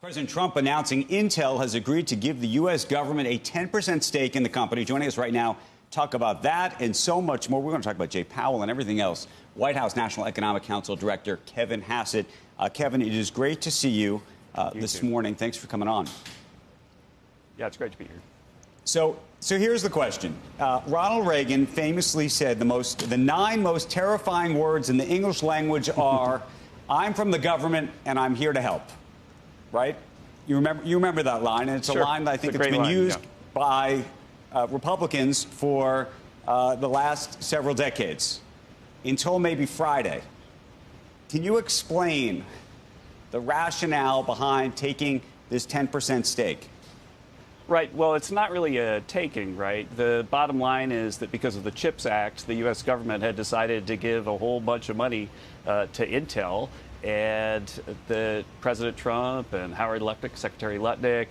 President Trump announcing Intel has agreed to give the U.S. government a 10% stake in the company. Joining us right now, talk about that and so much more. We're going to talk about Chair Powell and everything else. White House National Economic Council Director Kevin Hassett. Kevin, it is great to see you this morning. Thanks for coming on. Yeah, it's great to be here. So here's the question. Ronald Reagan famously said the 9 most terrifying words in the English language are, "I'm from the government and I'm here to help." Right? You remember that line, and it's Sure. a line that I think it's been line, used by Republicans for the last several decades, until maybe Friday. Can you explain the rationale behind taking this 10% stake? Right. Well, it's not really a taking, right? The bottom line is that because of the CHIPS Act, the U.S. government had decided to give a whole bunch of money to Intel. And the President Trump and Howard Lutnick, Secretary Lutnick,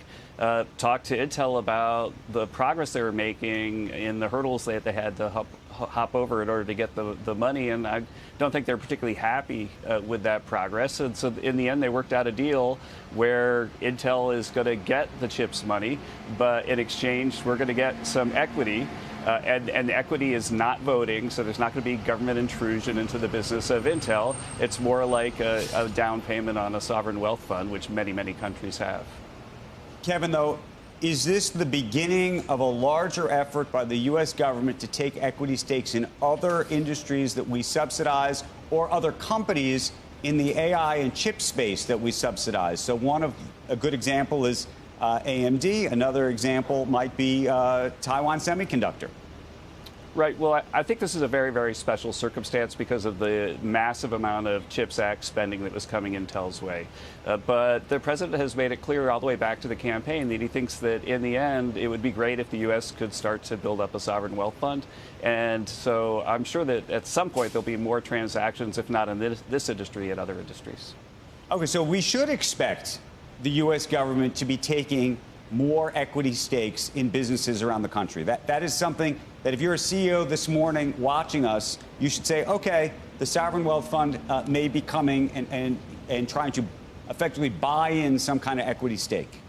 talked to Intel about the progress they were making in the hurdles that they had to hop over in order to get the money. And I don't think they're particularly happy with that progress. And so in the end, they worked out a deal where Intel is going to get the CHIPS money, but in exchange, we're going to get some equity. And equity is not voting, so there's not going to be government intrusion into the business of Intel. It's more like a down payment on a sovereign wealth fund, which many, many countries have. Kevin, though, is this the beginning of a larger effort by the U.S. government to take equity stakes in other industries that we subsidize or other companies in the AI and chip space that we subsidize? So a good example is AMD. Another example might be Taiwan Semiconductor. Right. Well, I think this is a very, very special circumstance because of the massive amount of CHIPS Act spending that was coming Intel's way. But the president has made it clear all the way back to the campaign that he thinks that in the end, it would be great if the U.S. could start to build up a sovereign wealth fund. And so I'm sure that at some point there'll be more transactions, if not in this industry, in other industries. OK, so we should expect the U.S. government to be taking more equity stakes in businesses around the country. That is something that if you're a CEO this morning watching us, you should say, OK, the sovereign wealth fund may be coming and trying to effectively buy in some kind of equity stake.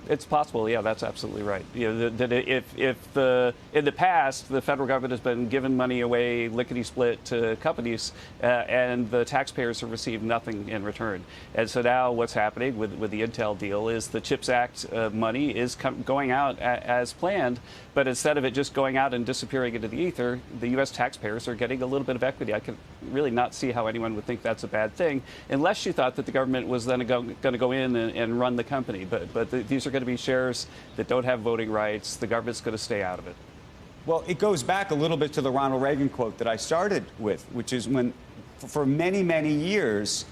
It's possible. Yeah, that's absolutely right. You know, that if in the past, the federal government has been giving money away lickety-split to companies, and the taxpayers have received nothing in return. And so now what's happening with the Intel deal is the CHIPS Act money is going out as planned, but instead of it just going out and disappearing into the ether, the U.S. taxpayers are getting a little bit of equity. I can really not see how anyone would think that's a bad thing, unless you thought that the government was then going to go in and run the company. But these are going to be shares that don't have voting rights. The government's going to stay out of it. Well, it goes back a little bit to the Ronald Reagan quote that I started with, which is when, for many, many years,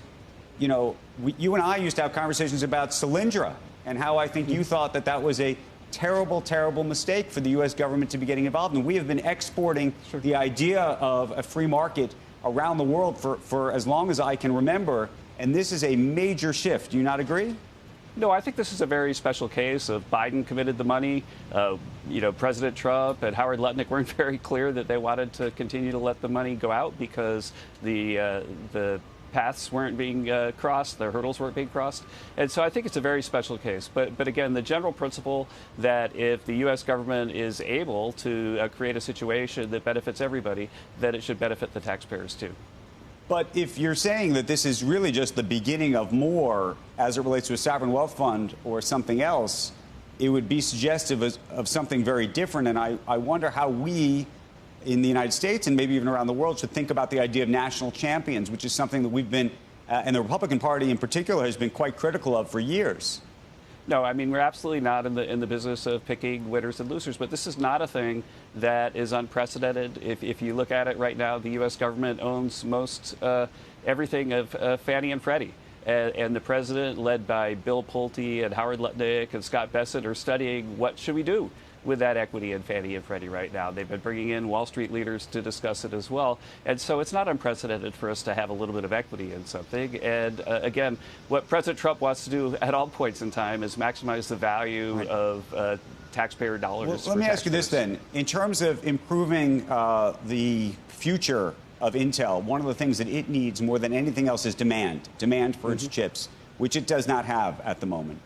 you know, you and I used to have conversations about Solyndra and how I think you thought that was a terrible, terrible mistake for the U.S. government to be getting involved in. We have been exporting the idea of a free market around the world for as long as I can remember, and this is a major shift. Do you not agree? No, I think this is a very special case of Biden committed the money. You know, President Trump and Howard Lutnick weren't very clear that they wanted to continue to let the money go out because the paths weren't being crossed, the hurdles weren't being crossed. And so I think it's a very special case. But again, the general principle that if the U.S. government is able to create a situation that benefits everybody, then it should benefit the taxpayers too. But if you're saying that this is really just the beginning of more as it relates to a sovereign wealth fund or something else, it would be suggestive of something very different. And I wonder how we in the United States and maybe even around the world should think about the idea of national champions, which is something that we've been, and the Republican Party in particular, has been quite critical of for years. No, I mean, we're absolutely not in the business of picking winners and losers, but this is not a thing that is unprecedented. If you look at it right now, the U.S. government owns most everything of Fannie and Freddie. And the president, led by Bill Pulte and Howard Lutnick and Scott Bessent, are studying what should we do with that equity in Fannie and Freddie right now. They've been bringing in Wall Street leaders to discuss it as well. And so it's not unprecedented for us to have a little bit of equity in something. And again, what President Trump wants to do at all points in time is maximize the value of taxpayer dollars. Well, let me ask you this then. In terms of improving the future of Intel, one of the things that it needs more than anything else is demand for its chips. which it does not have at the moment.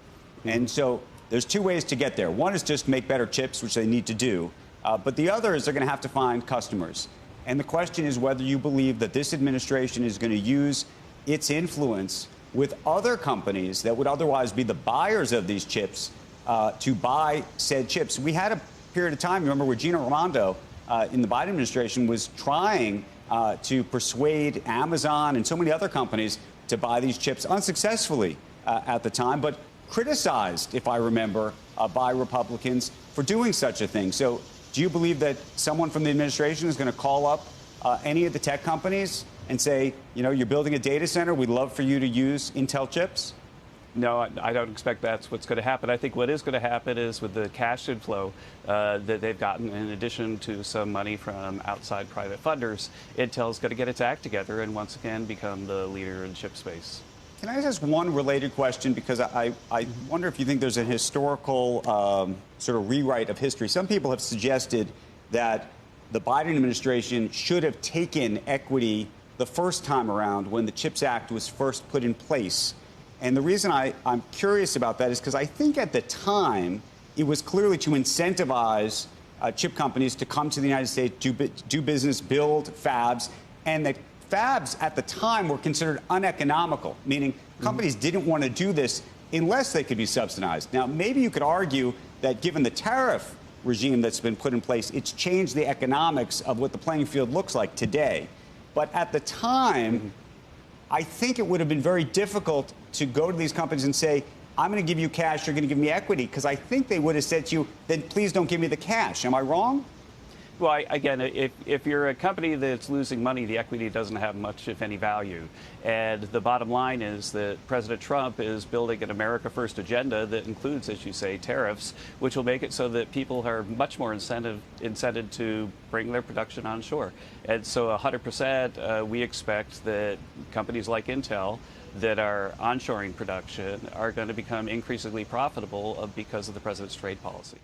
And so there's two ways to get there. One is just make better chips, which they need to do. But the other is they're going to have to find customers. And the question is whether you believe that this administration is going to use its influence with other companies that would otherwise be the buyers of these chips to buy said chips. We had a period of time, remember, where Gina Raimondo in the Biden administration was trying to persuade Amazon and so many other companies to buy these chips unsuccessfully at the time, but criticized, if I remember, by Republicans for doing such a thing. So do you believe that someone from the administration is going to call up any of the tech companies and say, you know, you're building a data center, we'd love for you to use Intel chips? No, I don't expect that's what's going to happen. I think what is going to happen is with the cash inflow that they've gotten, in addition to some money from outside private funders, Intel's going to get its act together and once again become the leader in chip space. Can I ask one related question? Because I wonder if you think there's a historical sort of rewrite of history. Some people have suggested that the Biden administration should have taken equity the first time around when the CHIPS Act was first put in place. And the reason I'm curious about that is because I think at the time it was clearly to incentivize chip companies to come to the United States, do business, build fabs, and that fabs at the time were considered uneconomical, meaning companies didn't want to do this unless they could be subsidized. Now, maybe you could argue that given the tariff regime that's been put in place, it's changed the economics of what the playing field looks like today. But at the time, I think it would have been very difficult to go to these companies and say, I'm going to give you cash, you're going to give me equity, because I think they would have said to you, then please don't give me the cash. Am I wrong? Well, again, if you're a company that's losing money, the equity doesn't have much, if any, value. And the bottom line is that President Trump is building an America First agenda that includes, as you say, tariffs, which will make it so that people are much more incented to bring their production onshore. And so 100%, we expect that companies like Intel that are onshoring production are going to become increasingly profitable because of the president's trade policy.